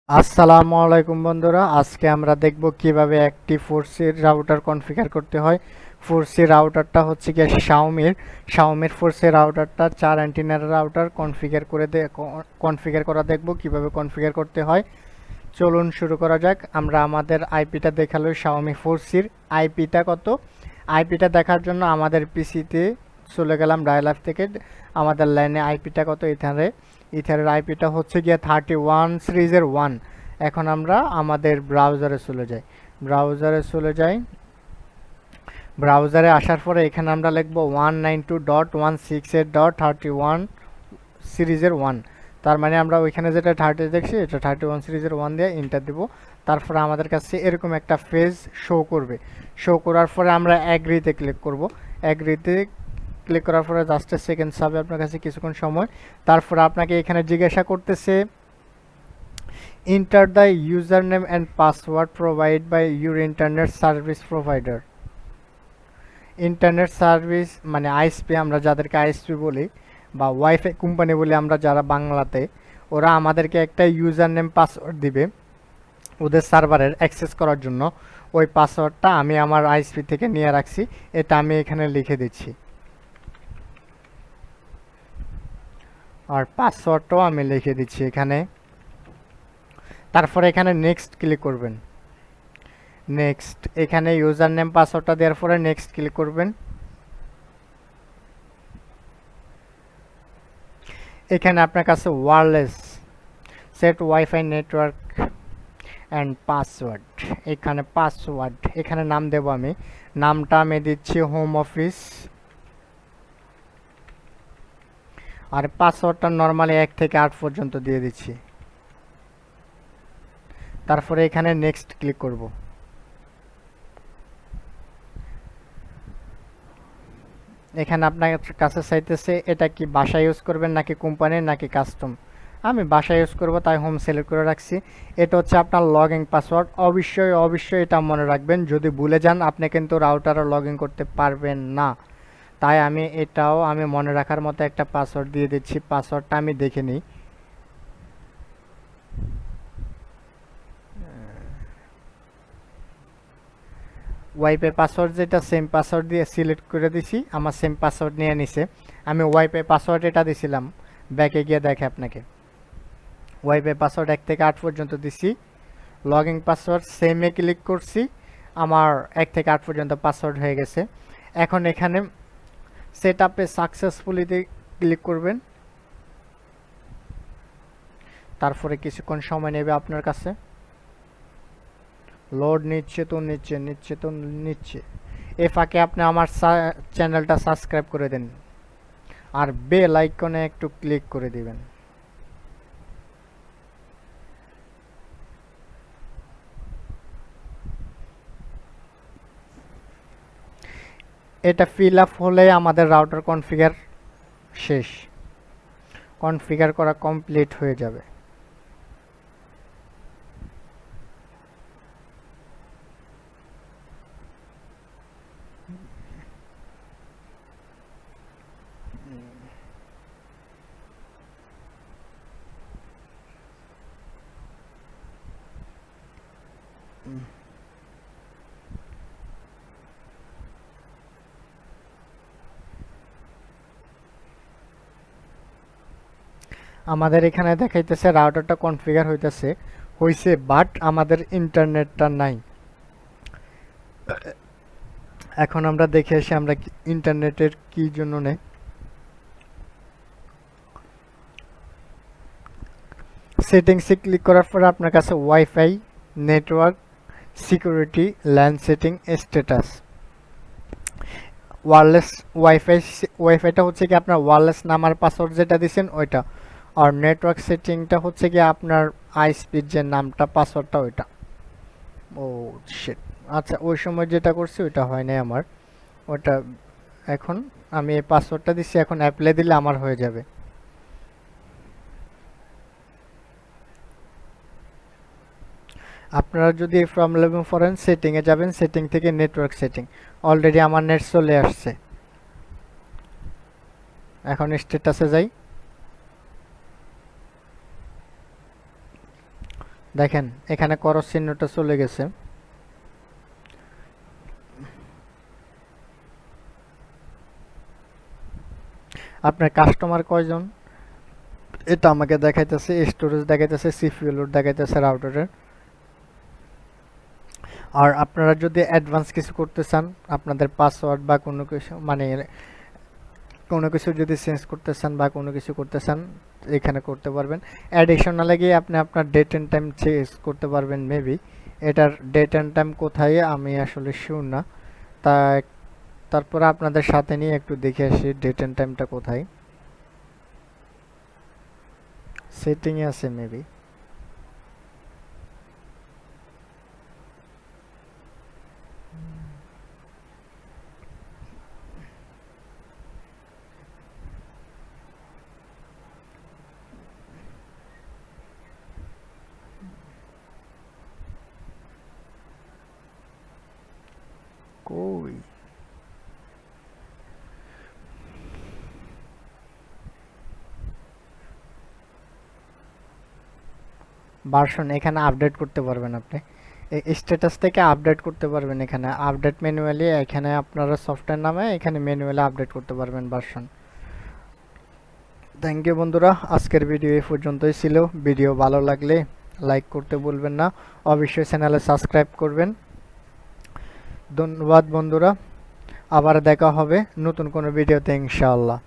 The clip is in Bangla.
আসসালামু আলাইকুম বন্ধুরা, আজকে আমরা দেখব কিভাবে একটি 4G রাউটার কনফিগার করতে হয়। 4G রাউটারটা হচ্ছে গিয়ে শাওমির 4G রাউটারটা 4 অ্যান্টেনার রাউটার কনফিগার করা দেখব কিভাবে কনফিগার করতে হয়। চলুন শুরু করা যাক। আমরা আমাদের আইপিটা দেখালো Xiaomi 4Gর আইপিটা কত। আইপিটা দেখার জন্য আমাদের পিসিতে চলে গেলাম ডায়াল আপ থেকে। আমাদের লাইনে আইপিটা কত, ইথারের আইপিটা হচ্ছে গিয়ে 31 সিরিজের 1। এখন আমরা আমাদের ব্রাউজারে চলে যাই। ব্রাউজারে আসার পরে এখানে আমরা লিখব 192.168.31 সিরিজের 1। তার মানে আমরা ওইখানে যেটা 30 দেখছি এটা 31 সিরিজের 1 দিয়ে এন্টার দেব। তারপরে আমাদের কাছে এরকম একটা পেজ শো করবে। শো করার পরে আমরা অ্যাগ্রিতে ক্লিক করব। অ্যাগ্রিতে ক্লিক করার পরে জাস্ট সেকেন্ড হবে আপনার কাছে কিছুক্ষণ সময়। তারপর আপনাকে এখানে জিজ্ঞাসা করতেছে enter the user name and password provide by your internet service provider. Internet service মানে আইএসপি, আমরা যাদেরকে আইএসপি বলি বা ওয়াইফাই কোম্পানি বলি আমরা যারা বাংলাতে, ওরা আমাদেরকে একটা ইউজার নেম পাসওয়ার্ড দিবে ওদের সার্ভারের অ্যাক্সেস করার জন্য। ওই পাসওয়ার্ডটা আমি আমার আইএসপি থেকে নিয়ে রাখছি, এটা আমি এখানে লিখে দিচ্ছি। আর পাসওয়ার্ডটাও আমি লিখে দিচ্ছি এখানে। তারপরে এখানে নেক্সট ক্লিক করবেন। নেক্সট, এখানে ইউজার নেম পাসওয়ার্ডটা দেওয়ার পরে নেক্সট ক্লিক করবেন। এখানে আপনার কাছে wireless set wifi network and password, এখানে পাসওয়ার্ড এখানে নাম দেব আমি। নামটা আমি দিচ্ছি হোম অফিস। আর পাসওয়ার্ডটা নর্মালি 1 থেকে 8 পর্যন্ত দিয়ে দিচ্ছি। তারপরে এখানে নেক্সট ক্লিক করব। এখানে আপনার কাছে চাইতেছে এটা কি বাসা ইউজ করবেন নাকি কোম্পানি নাকি কাস্টম। আমি বাসা ইউজ করব তাই হোম সিলেক্ট করে রাখছি। এটা হচ্ছে আপনার লগইন পাসওয়ার্ড। অবশ্যই এটা মনে রাখবেন, যদি ভুলে যান আপনি কিন্তু রাউটারে লগ ইন করতে পারবেন না। তাই এটাও আমি মনে রাখার মতো একটা পাসওয়ার্ড দিয়ে দিচ্ছি। পাসওয়ার্ডটা আমি দেখে নিই। ওয়াইফাই পাসওয়ার্ড যেটা সেম পাসওয়ার্ড দিয়ে সিলেক্ট করে দিছি, আমার সেম পাসওয়ার্ড নিয়ে নিছে। আমি ওয়াইফাই পাসওয়ার্ড এটা দিছিলাম, ব্যাকে গিয়ে দেখে আপনাকে ওয়াইফাই পাসওয়ার্ড 1 থেকে 8 পর্যন্ত দিছি। লগইন পাসওয়ার্ড সেমে ক্লিক করছি, আমার 1 থেকে 8 পর্যন্ত পাসওয়ার্ড হয়ে গেছে। এখন এখানে সেট আপে সাকসেসফুলিতে ক্লিক করবেন। তারপরে কিছুক্ষণ সময় নেবে আপনার কাছে। লোড নিচ্ছে। এ ফাঁকে আপনি আমার চ্যানেলটা সাবস্ক্রাইব করে দেন আর বেল আইকনে একটু ক্লিক করে দিবেন। এটা ফিল আপ হলে আমাদের রাউটার কনফিগার শেষ, কনফিগার করা কমপ্লিট হয়ে যাবে। আমাদের এখানে দেখাইতেছে রাউটারটা কনফিগার হইছে, বাট আমাদের ইন্টারনেটটা নাই। এখন আমরা দেখে আসি আমরা ইন্টারনেটের কি জন্য নেই। সেটিংসে ক্লিক করার পরে আপনার কাছে wifi, network, security, LAN setting, status, wireless ওয়াইফাইটা হচ্ছে কি আপনার ওয়্যারলেস নাম্বার পাসওয়ার্ড যেটা দিয়েছেন ওইটা। আর নেটওয়ার্ক সেটিংটা হচ্ছে কি আপনার আইএসপির যে নামটা পাসওয়ার্ডটা ওইটা। ও শিট, আচ্ছা ওই সময় যেটা করছি ওইটা হয় নাই আমার ওটা। এখন আমি এই পাসওয়ার্ডটা দিচ্ছি, এখন অ্যাপ্লাই দিলে আমার হয়ে যাবে। আপনারা যদি এই প্রবলেম পড়েন সেটিংয়ে যাবেন, সেটিং থেকে নেটওয়ার্ক সেটিং। অলরেডি আমার নেট চলে আসছে। এখন স্ট্যাটাসে যাই। দেখেন এখানে ক্রস চিহ্নটা চলে গেছে। আপনার কাস্টমার কয়জন এটা আমাকে দেখাইতেছে, স্টোরেজ দেখাইতেছে, সিপিইউ লোড দেখাইতেছে রাউটারের। আর আপনারা যদি অ্যাডভান্স কিছু করতে চান, আপনাদের পাসওয়ার্ড বা কোনো কিছু মানে কোনো কিছু যদি চেঞ্জ করতে চান বা কোনো কিছু করতে চান এখানে করতে পারবেন। অ্যাডিশনালি গিয়ে আপনি আপনার ডেট এন্ড টাইম চেঞ্জ করতে পারবেন মেবি। এটার ডেট এন্ড টাইম কোথায় আমি আসলে শিওর না, তা তারপরে আপনাদের সাথে নিয়ে একটু দেখে আসি ডেট এন্ড টাইমটা কোথায়। সেটিংয়ে আছে মেবি। কই ভার্সন এখানে আপডেট করতে পারবেন আপনি, স্ট্যাটাস থেকে আপডেট করতে পারবেন। এখানে আপডেট ম্যানুয়ালি, এখানে আপনারা সফটওয়্যার নামে এখানে ম্যানুয়ালি আপডেট করতে পারবেন ভার্সন। থ্যাংক ইউ বন্ধুরা, আজকের ভিডিও এই পর্যন্তই ছিল। ভিডিও ভালো লাগলে লাইক করতে ভুলবেন না, অবশ্যই চ্যানেলে সাবস্ক্রাইব করবেন। ধন্যবাদ বন্ধুরা, আবার দেখা হবে নতুন কোনো ভিডিওতে ইনশাআল্লাহ।